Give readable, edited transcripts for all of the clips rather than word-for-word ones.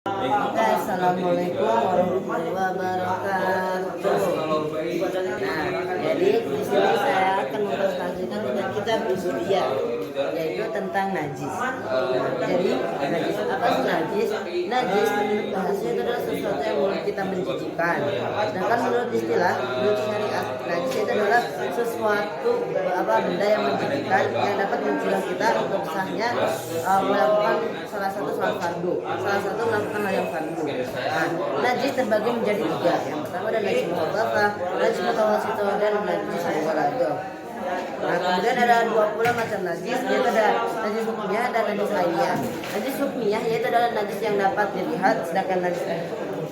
Oke, assalamualaikum warahmatullahi wabarakatuh. Nah, jadi di sini saya akan mempresentasikan dengan kitab Budia, yaitu tentang najis. Jadi najis apa sih najis? Najis menurut bahasa itu adalah sesuatu yang menurut kita menjijikkan. Sedangkan menurut istilah, menurut syariat, najis itu adalah sesuatu benda yang menjijikkan yang dapat mencegah kita untuk sahnya melakukan salah satu sholat fardu, salah satu melakukan hal yang fardu. Nah, najis terbagi menjadi tiga. Yang pertama ada najis mukhaffafah, najis mutawassithah, dan najis mughalladhah. Nah, kemudian ada 20 macam najis, yaitu ada najis hukmiyah dan najis ainiyah. Najis hukmiyah yaitu adalah najis yang dapat dilihat, sedangkan najis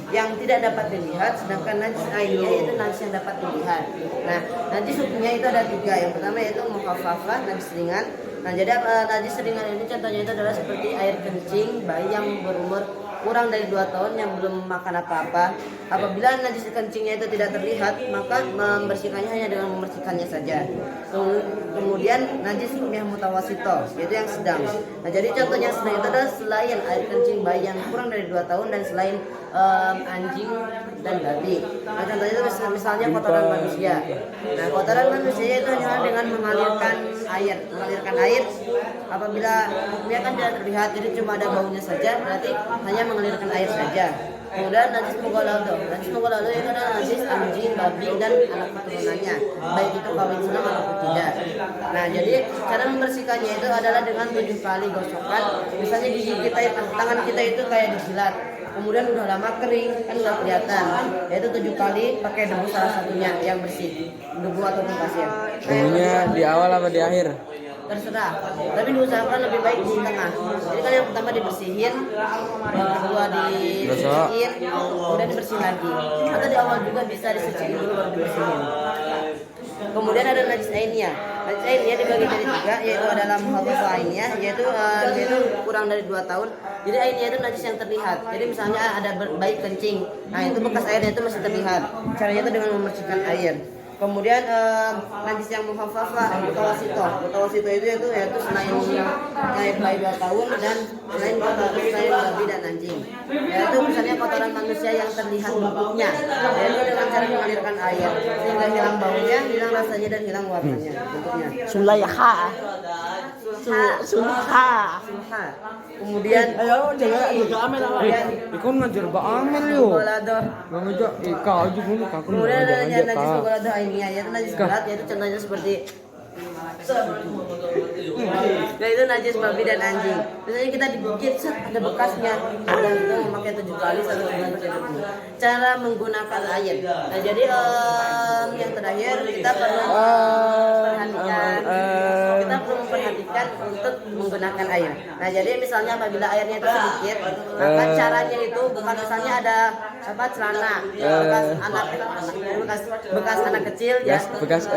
yang tidak dapat dilihat, sedangkan najis ainiyah yaitu najis yang dapat dilihat. Nah, najis hukmiyah itu ada tiga. Yang pertama yaitu mukhaffafah, najis ringan. Nah, jadi najis ringan ini contohnya itu adalah seperti air kencing bayi yang berumur kurang dari 2 tahun yang belum makan apa-apa. Apabila najis kencingnya itu tidak terlihat, maka membersihkannya hanya dengan membersihkannya saja. Kemudian najis hukmiyah mutawassithah, yaitu yang sedang. Nah, jadi contohnya sedang itu adalah selain air kencing bayi yang kurang dari 2 tahun dan selain anjing dan babi. Nah, contohnya itu misalnya kotoran manusia. Nah, kotoran manusia itu hanya dengan mengalirkan air. Apabila hukmiyah kan tidak terlihat, jadi cuma ada baunya saja, berarti hanya mengalirkan air saja. Kemudian najis mughalladhah. Najis mughalladhah itu adalah najis anjing, babi, dan anak keturunannya, baik itu kawin silang ataupun tidak. Nah, jadi cara membersihkannya itu adalah dengan 7 kali gosokan. Misalnya gigi kita, tangan kita itu kayak disilat, kemudian udah lama kering kan nggak kelihatan, yaitu 7 kali pakai debu salah satunya yang bersih, debu ataupun pasir. Debunya di awal apa di akhir? Terserah, tapi diusahakan lebih baik di tengah. Jadi kan yang pertama dibersihin, yang kedua dibersihin, kemudian dibersihin lagi. Atau di awal juga bisa disuciin dulu baru dibersihin. Kemudian ada najis ainiyah. Najis ainiyah dibagi dari 3, yaitu adalah mukhaffafah ainiyah, yaitu kurang dari 2 tahun. Jadi ainiyah itu najis yang terlihat. Jadi misalnya ada bayi kencing, nah itu bekas airnya itu masih terlihat. Caranya itu dengan membersihkan air. Kemudian najis yang mukhaffafah, mutawassithah. Mutawassithah itu yaitu selain bayi 2 tahun dan selain babi dan anjing. Yaitu misalnya kotoran manusia yang terlihat bentuknya, yaitu dengan cara mengalirkan air sehingga hilang baunya, hilang rasanya, dan hilang warnanya, bentuknya. Sulaiha. Sulha. Kemudian Ikon ngajar ba amal yo. mughalladhah. Bang aja ika aja dulu kakun. Kemudian ada najis mughalladhah ainiyah, yaitu najis berat, yaitu contohnya seperti yaitu najis babi dan anjing. Misalnya kita digigit, ada bekasnya, dan itu memakai 7 kali satu bulan berdebu. Cara menggunakan air. Nah, jadi yang terakhir kita perlu memperhatikan untuk menggunakan air. Nah, jadi misalnya apabila airnya itu sedikit, maka caranya itu bukan misalnya ada celana bekas anak kecil ya. Bekas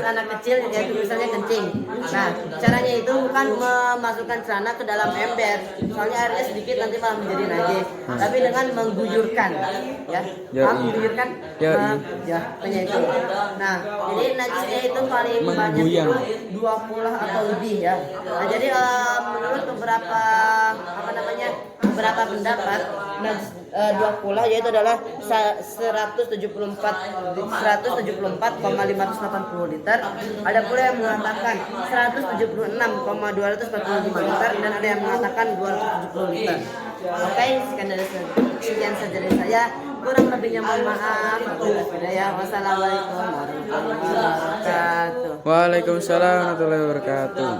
anak kecil yaitu misalnya kencing. Nah, caranya itu bukan memasukkan celana ke dalam ember. Soalnya airnya sedikit nanti malah menjadi najis. Tapi dengan mengguyurkan, ya. Mengguyurkan. Ya, itu. Nah, jadi najisnya itu paling banyak itu 20 atau lebih ya. Nah, jadi menurut beberapa pendapat najis 20 yaitu adalah 174,580 liter. Ada pula yang mengatakan 176,245 liter dan ada yang mengatakan 270 liter. Oke, sekian saja dari saya. Kurang lebihnya mohon maaf. Wassalamualaikum warahmatullahi wabarakatuh. Waalaikumsalam warahmatullahi wabarakatuh.